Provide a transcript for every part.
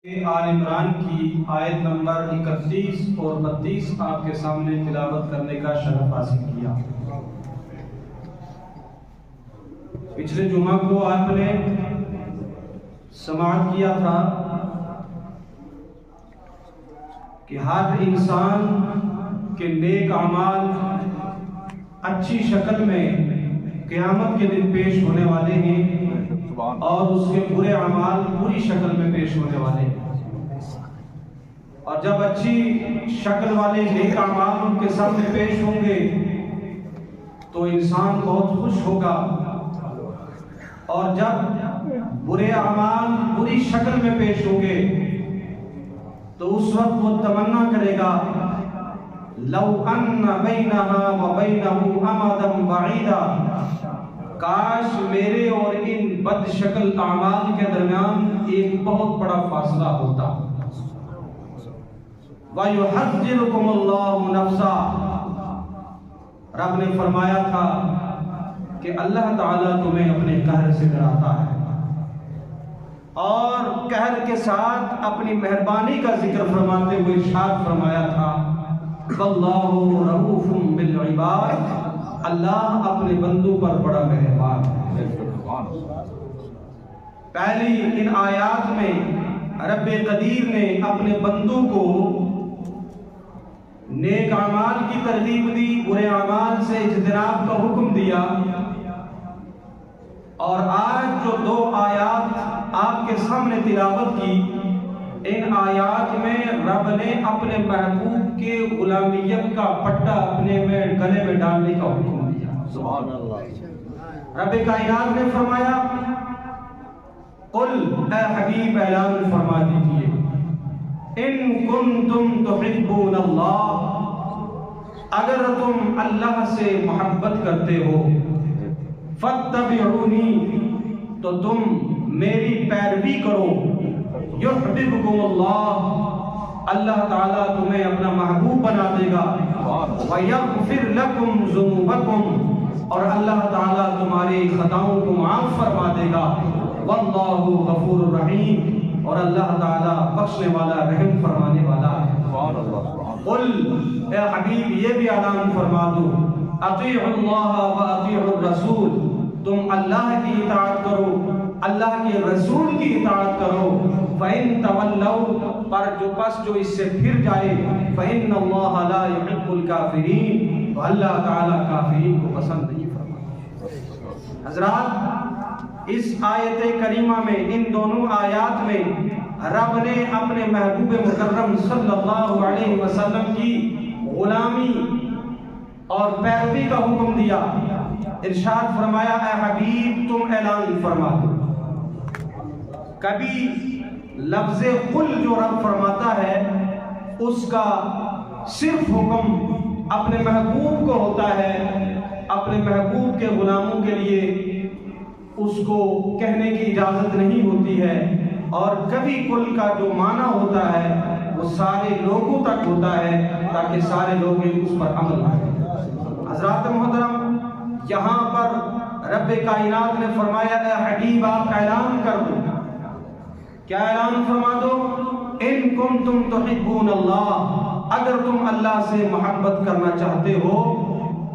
آل عمران کی آیت نمبر 31 اور 32 آپ کے سامنے تلاوت کرنے کا شرف حاصل کیا۔ پچھلے جمعہ کو آپ نے سماعت کیا تھا کہ ہر انسان کے نیک اعمال اچھی شکل میں قیامت کے دن پیش ہونے والے ہیں اور اس کے برے اعمال بری شکل میں پیش ہونے والے ہیں، اور جب اچھی شکل والے نیک اعمال ان کے سامنے پیش ہوں گے تو انسان بہت خوش ہوگا، اور جب برے اعمال بری شکل میں پیش ہوں گے تو اس وقت وہ تمنا کرے گا لو ان بینہا و بینہ امدا بعیدا، کاش میرے اور ان بد شکل اعمال کے درمیان ایک بہت بڑا فاصلہ ہوتا۔ وَيُحَذِّرُكُمُ اللَّهُ نَفْسًا، رب نے فرمایا تھا کہ اللہ تعالیٰ تمہیں اپنے قہر سے ڈراتا ہے، اور قہر کے ساتھ اپنی مہربانی کا ذکر فرماتے ہوئے ارشاد فرمایا تھا وَاللَّهُ رَءُوفٌ بِالْعِبَادِ، اللہ اپنے بندوں پر بڑا مہربان ہے۔ پہلی ان آیات میں رب قدیر نے اپنے بندوں کو نیک اعمال کی ترغیب دی، برے اعمال سے اجتناب کا حکم دیا، اور آج جو دو آیات آپ کے سامنے تلاوت کی، ان آیات میں رب نے اپنے محبوب کے غلامیت کا پٹا اپنے گلے میں ڈالنے کا حکم دیا۔ سبحان اللہ۔ رب کائنات نے فرمایا قل، اے حبیب اعلان فرما دیجئے، ان کنتم تحبون اللہ، اگر تم اللہ سے محبت کرتے ہو، فاتبعونی، تو تم میری پیروی کرو، یحببکم اللہ، اللہ تعالیٰ تمہیں اپنا محبوب بنا دے گا، ویغفر لکم ذنوبکم، اور اللہ تعالیٰ تمہاری خطاؤں کو معاف فرما دے گا، واللہ غفور رحیم، اور اللہ تعالیٰ بخشنے والا رحم فرمانے والا ہے۔ قل، اے حبیب یہ بھی اعلان فرما دو، اطیعوا اللہ و اطیعوا الرسول، تم اللہ کی اطاعت کرو، اللہ کے رسول کی اطاعت کرو، فَإِن تَوَلَّوْا، پر جو اس سے پھر جائے، فَإِنَّ اللَّهَ لَا يُحِبُّ الْكَافِرِينَ، تو اللہ تعالیٰ کافرین کو پسند نہیں فرماتا۔ حضرات، اس آیت کریمہ میں، ان دونوں آیات میں رب نے اپنے محبوب مکرم صلی اللہ علیہ وسلم کی غلامی اور پیروی کا حکم دیا۔ ارشاد فرمایا اے حبیب تم اعلان فرما دو۔ کبھی لفظ قل جو رب فرماتا ہے اس کا صرف حکم اپنے محبوب کو ہوتا ہے، اپنے محبوب کے غلاموں کے لیے اس کو کہنے کی اجازت نہیں ہوتی ہے، اور کبھی قل کا جو معنی ہوتا ہے وہ سارے لوگوں تک ہوتا ہے تاکہ سارے لوگ اس پر عمل کریں۔ حضرات محترم، یہاں پر رب کائنات نے فرمایا اے حبیب آپ اعلان کر دو۔ کیا اعلان فرما دو؟ ان کنتم تحبون اللہ، اگر تم اللہ سے محبت کرنا چاہتے ہو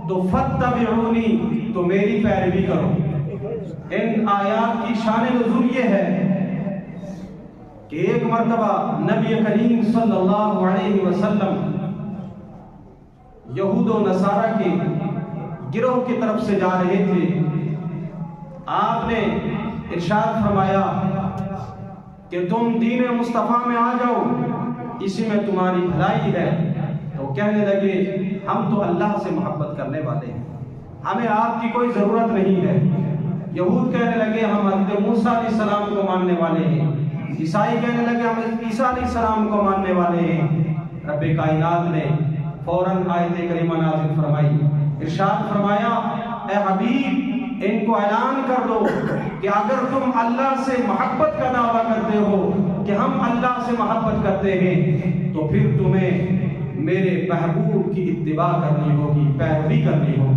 تو فاتبعونی، تو میری پیروی کرو۔ ان آیات کی شان نزول یہ ہے کہ ایک مرتبہ نبی کریم صلی اللہ علیہ وسلم یہود و نصارہ کے گروہ کی طرف سے جا رہے تھے۔ آپ نے ارشاد فرمایا کہ تم دین مصطفیٰ میں آ جاؤ، اسی میں تمہاری بھلائی ہے۔ تو کہنے لگے ہم تو اللہ سے محبت کرنے والے ہیں، ہمیں آپ کی کوئی ضرورت نہیں ہے۔ یہود کہنے لگے ہم حضرت موسیٰ علیہ السلام کو ماننے والے ہیں، عیسائی کہنے لگے ہم عیسیٰ علیہ السلام کو ماننے والے ہیں۔ رب کائنات نے فوراً آیت کریمہ نازل فرمائی، ارشاد فرمایا اے حبیب ان کو اعلان کر دو کہ اگر تم اللہ سے محبت کا دعویٰ کرتے ہو کہ ہم اللہ سے محبت کرتے ہیں تو پھر تمہیں میرے محبوب کی اتباع کرنی ہوگی، پیروی کرنی ہوگی۔